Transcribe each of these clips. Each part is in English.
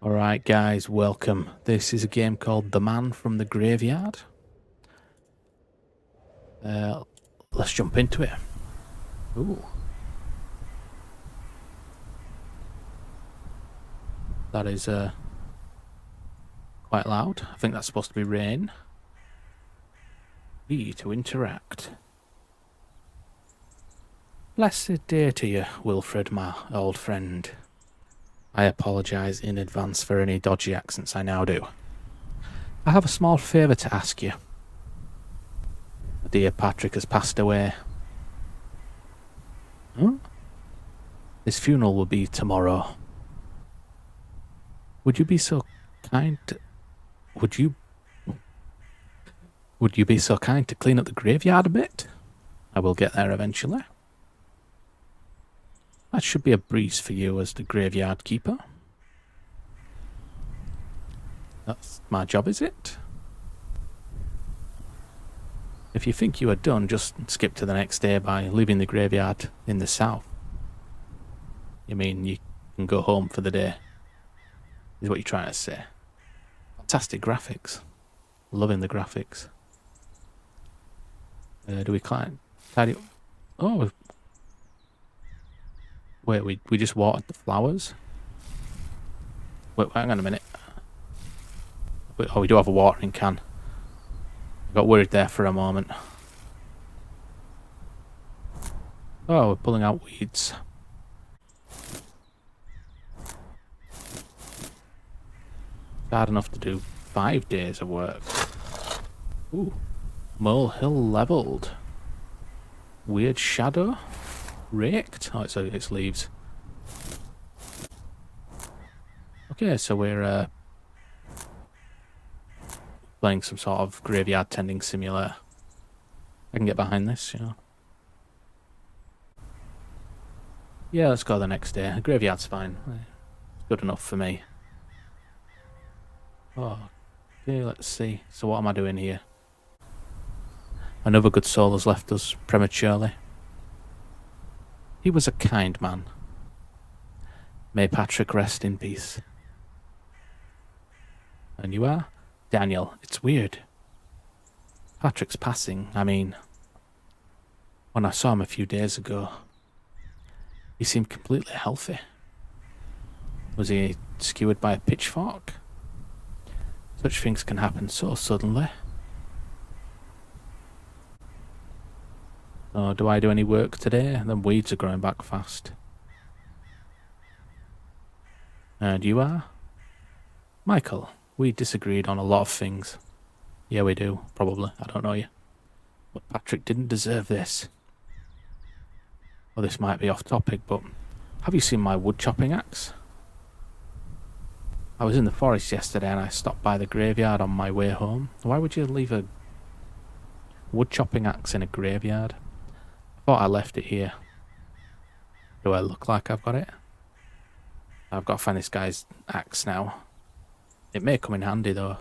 Alright, guys, welcome. This is a game called The Man from the Graveyard. Let's jump into it. Ooh. That is quite loud. I think that's supposed to be rain. B to interact. Blessed day to you, Wilfred, my old friend. I apologise in advance for any dodgy accents I now do. I have a small favour to ask you. Dear Patrick has passed away. Huh? His funeral will be tomorrow. Would you be so kind to... Would you be so kind to clean up the graveyard a bit? I will get there eventually. That should be a breeze for you as the graveyard keeper. That's my job, is it? If you think you are done, just skip to the next day by leaving the graveyard in the south. You mean you can go home for the day? Is what you're trying to say. Fantastic graphics. Loving the graphics. Do we climb? Tidy up? Oh, wait, we just watered the flowers? Wait, hang on a minute. Wait, oh, we do have a watering can. I got worried there for a moment. Oh, we're pulling out weeds. Bad enough to do 5 days of work. Ooh. Molehill levelled. Weird shadow. Raked. Oh, it's leaves. Okay, so we're playing some sort of graveyard tending simulator. I can get behind this, you know. Yeah, let's go the next day. The graveyard's fine. It's good enough for me. Oh, okay, let's see. So what am I doing here? Another good soul has left us prematurely. He was a kind man. May Patrick rest in peace. And you are? Daniel, it's weird. Patrick's passing, I mean... When I saw him a few days ago, he seemed completely healthy. Was he skewered by a pitchfork? Such things can happen so suddenly. Oh, do I do any work today? Them weeds are growing back fast. And you are? Michael, we disagreed on a lot of things. Yeah, we do, probably. I don't know you. But Patrick didn't deserve this. Well, this might be off topic, but have you seen my wood chopping axe? I was in the forest yesterday and I stopped by the graveyard on my way home. Why would you leave a wood chopping axe in a graveyard? I thought I left it here. Do I look like I've got it? I've got to find this guy's axe now. It may come in handy though.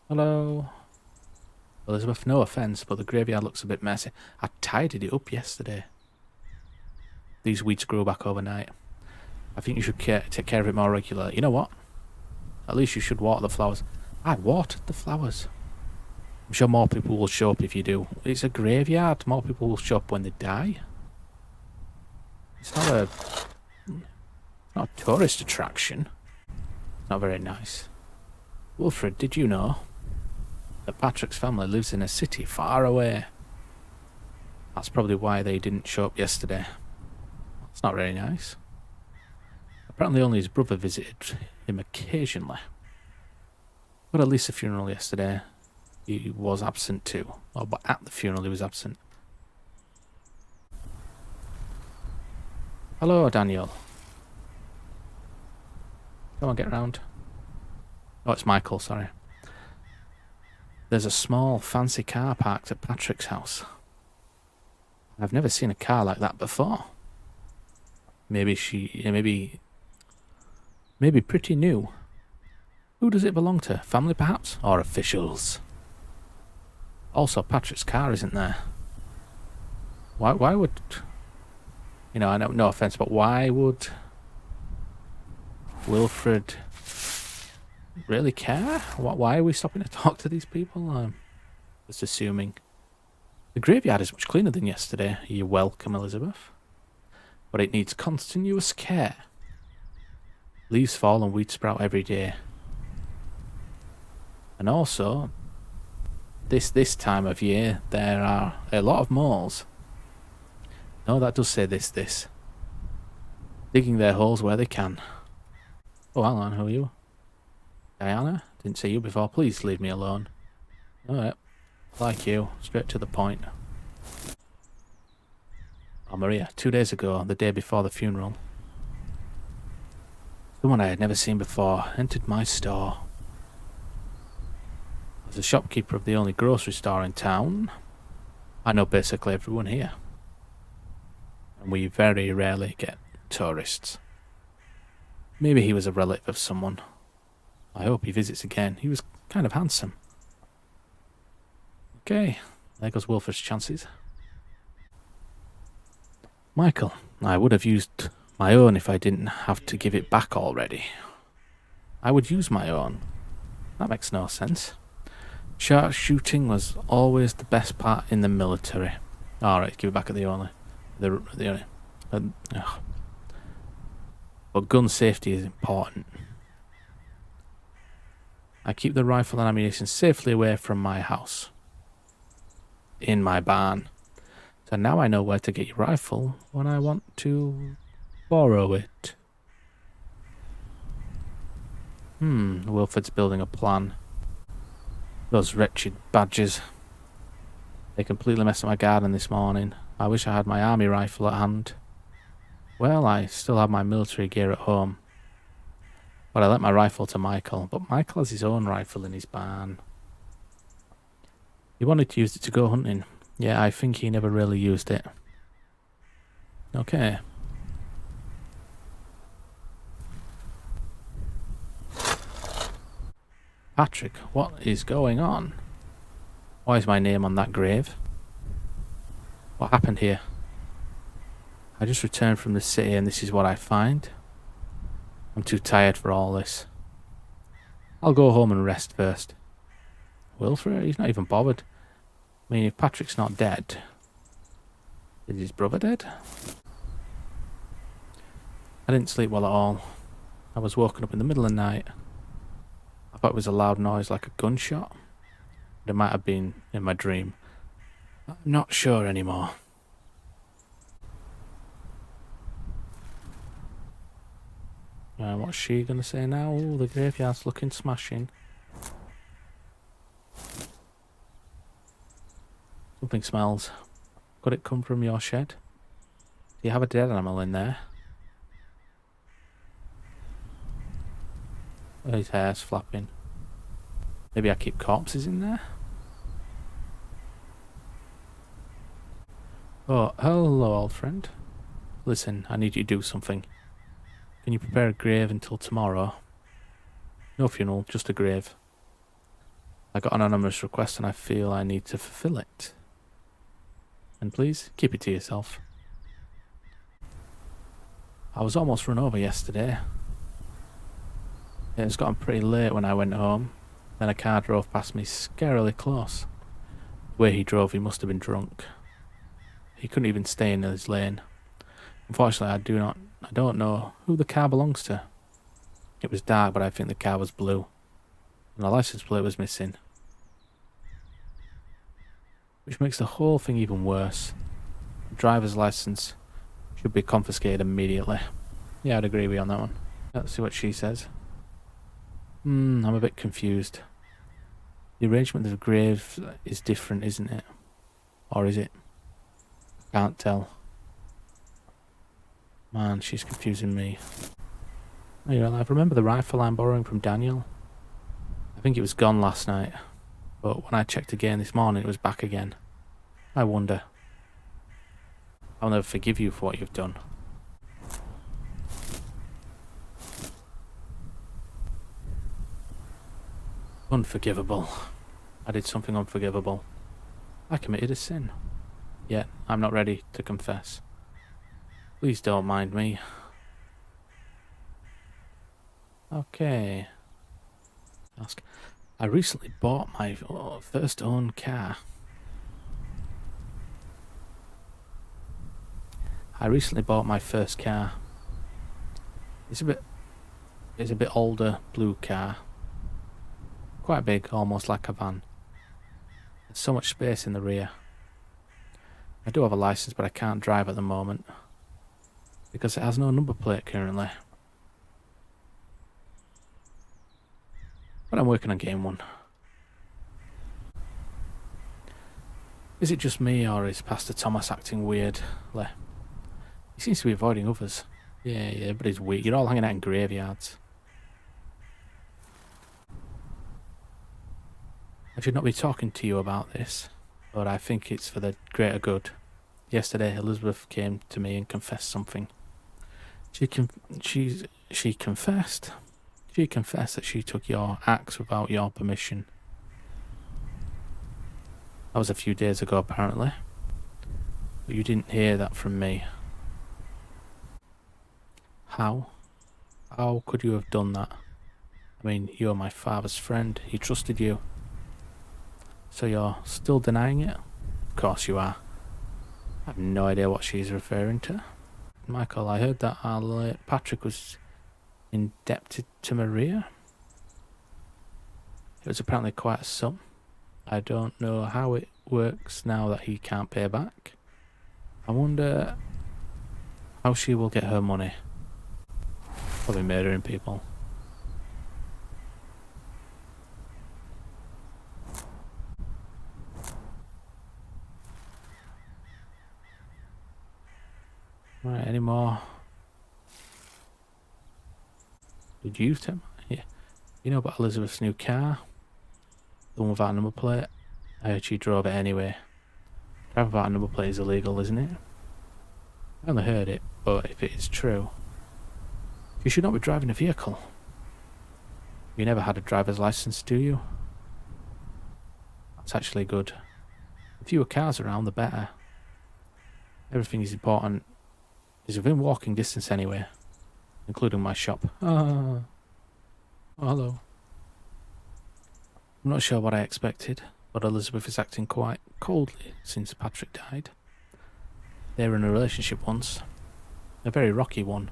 Hello? Elizabeth, no offence, but the graveyard looks a bit messy. I tidied it up yesterday. These weeds grow back overnight. I think you should take care of it more regularly. You know what? At least you should water the flowers. I watered the flowers. I'm sure more people will show up if you do. It's a graveyard. More people will show up when they die. It's not a tourist attraction. It's not very nice. Wilfred, did you know that Patrick's family lives in a city far away? That's probably why they didn't show up yesterday. It's not very nice. Apparently only his brother visited him occasionally. But at least the funeral yesterday, he was absent too. Or but at the funeral he was absent. Hello, Daniel. Come on, get round. Oh, it's Michael, sorry. There's a small, fancy car parked at Patrick's house. I've never seen a car like that before. Maybe pretty new. Who does it belong to? Family, perhaps? Or officials? Also, Patrick's car isn't there. Why would... You know, I know, no offence, but why would Wilfred really care? Why are we stopping to talk to these people? I'm just assuming. The graveyard is much cleaner than yesterday. You're welcome, Elizabeth. But it needs continuous care. Leaves fall and weeds sprout every day. And also, this time of year, there are a lot of moles. No, that does say this. Digging their holes where they can. Oh, hang on, who are you? Diana? Didn't see you before. Please leave me alone. Alright. Like you. Straight to the point. Oh, Maria. 2 days ago, the day before the funeral, someone I had never seen before entered my store. As a shopkeeper of the only grocery store in town, I know basically everyone here. And we very rarely get tourists. Maybe he was a relative of someone. I hope he visits again. He was kind of handsome. Okay, there goes Wilfred's chances. Michael, I would have used my own if I didn't have to give it back already. I would use my own. That makes no sense. Shark shooting was always the best part in the military. Alright, give it back at the owner. But gun safety is important. I keep the rifle and ammunition safely away from my house. In my barn. So now I know where to get your rifle when I want to borrow it. Wilfred's building a plan. Those wretched badgers. They completely messed up my garden this morning. I wish I had my army rifle at hand. Well, I still have my military gear at home. But I lent my rifle to Michael, but Michael has his own rifle in his barn. He wanted to use it to go hunting. Yeah, I think he never really used it. Okay. Patrick, what is going on? Why is my name on that grave? What happened here? I just returned from the city and this is what I find. I'm too tired for all this. I'll go home and rest first. Wilfred? He's not even bothered. I mean, if Patrick's not dead, is his brother dead? I didn't sleep well at all. I was woken up in the middle of the night. I thought it was a loud noise like a gunshot. But it might have been in my dream. I'm not sure anymore. What's she going to say now? Oh, the graveyard's looking smashing. Something smells. Could it come from your shed? Do you have a dead animal in there? Oh, his hair's flapping. Maybe I keep corpses in there? Oh, hello, old friend. Listen, I need you to do something. Can you prepare a grave until tomorrow? No funeral, just a grave. I got an anonymous request and I feel I need to fulfill it. And please, keep it to yourself. I was almost run over yesterday. It was gotten pretty late when I went home. Then a car drove past me scarily close. The way he drove, he must have been drunk. He couldn't even stay in his lane. Unfortunately, I don't know who the car belongs to. It was dark, but I think the car was blue. And the license plate was missing. Which makes the whole thing even worse. The driver's license should be confiscated immediately. Yeah, I'd agree with you on that one. Let's see what she says. I'm a bit confused. The arrangement of the grave is different, isn't it? Or is it? Can't tell. Man, she's confusing me. Oh, you're alive. Remember the rifle I'm borrowing from Daniel? I think it was gone last night. But when I checked again this morning, it was back again. I wonder. I'll never forgive you for what you've done. Unforgivable. I did something unforgivable. I committed a sin. Yet, I'm not ready to confess. Please don't mind me. Okay. Ask. I recently bought my first own car. I recently bought my first car. It's a bit older blue car. Quite big, almost like a van. There's so much space in the rear. I do have a license, but I can't drive at the moment because it has no number plate currently. But I'm working on getting one. Is it just me, or is Pastor Thomas acting weirdly? He seems to be avoiding others. Yeah, but he's weird. You're all hanging out in graveyards. I should not be talking to you about this, but I think it's for the greater good. Yesterday, Elizabeth came to me and confessed something. She confessed. She confessed that she took your axe without your permission. That was a few days ago, apparently. But you didn't hear that from me. How? How could you have done that? I mean, you're my father's friend. He trusted you. So you're still denying it? Of course you are. I have no idea what she's referring to. Michael, I heard that our late Patrick was indebted to Maria. It was apparently quite a sum. I don't know how it works now that he can't pay back. I wonder how she will get her money. Probably murdering people. Right, any more? Did you, Tim? Yeah. You know about Elizabeth's new car? The one without a number plate? I heard she drove it anyway. Driving without a number plate is illegal, isn't it? I only heard it, but if it is true, you should not be driving a vehicle. You never had a driver's license, do you? That's actually good. The fewer cars around, the better. Everything is important. Is within walking distance anyway, including my shop. Oh, hello. I'm not sure what I expected, but Elizabeth is acting quite coldly since Patrick died. They were in a relationship once. A very rocky one.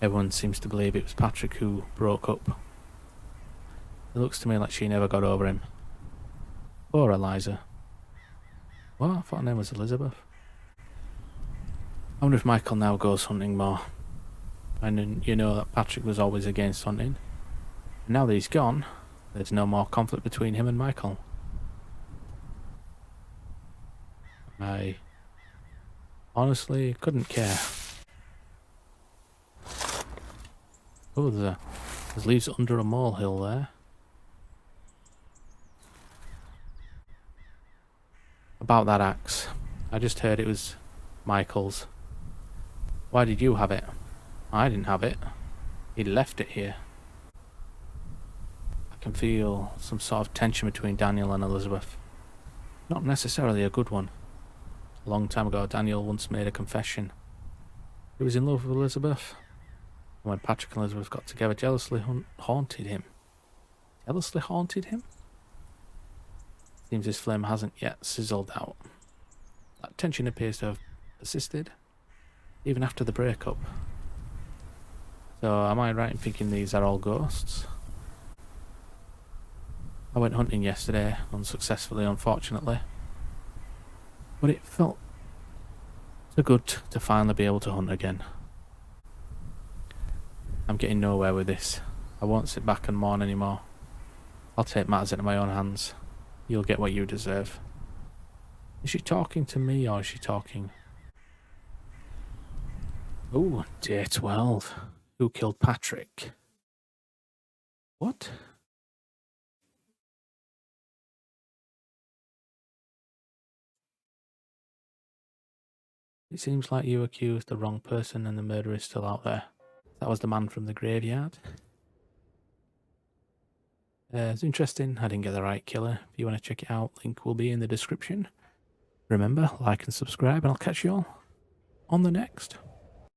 Everyone seems to believe it was Patrick who broke up. It looks to me like she never got over him. Poor Eliza. What? I thought her name was Elizabeth. I wonder if Michael now goes hunting more. And you know that Patrick was always against hunting. And now that he's gone, there's no more conflict between him and Michael. I honestly couldn't care. Oh, there's leaves under a molehill there. About that axe. I just heard it was Michael's. Why did you have it? I didn't have it. He left it here. I can feel some sort of tension between Daniel and Elizabeth. Not necessarily a good one. A long time ago, Daniel once made a confession. He was in love with Elizabeth. And when Patrick and Elizabeth got together, jealously haunted him. Jealously haunted him? Seems his flame hasn't yet sizzled out. That tension appears to have persisted, even after the breakup. So, am I right in thinking these are all ghosts? I went hunting yesterday, unsuccessfully, unfortunately. But it felt so good to finally be able to hunt again. I'm getting nowhere with this. I won't sit back and mourn anymore. I'll take matters into my own hands. You'll get what you deserve. Is she talking to me, or is she talking... Ooh, day 12. Who killed Patrick? What? It seems like you accused the wrong person and the murderer is still out there. That was the man from the graveyard. It's interesting. I didn't get the right killer. If you want to check it out, link will be in the description. Remember, like and subscribe, and I'll catch you all on the next.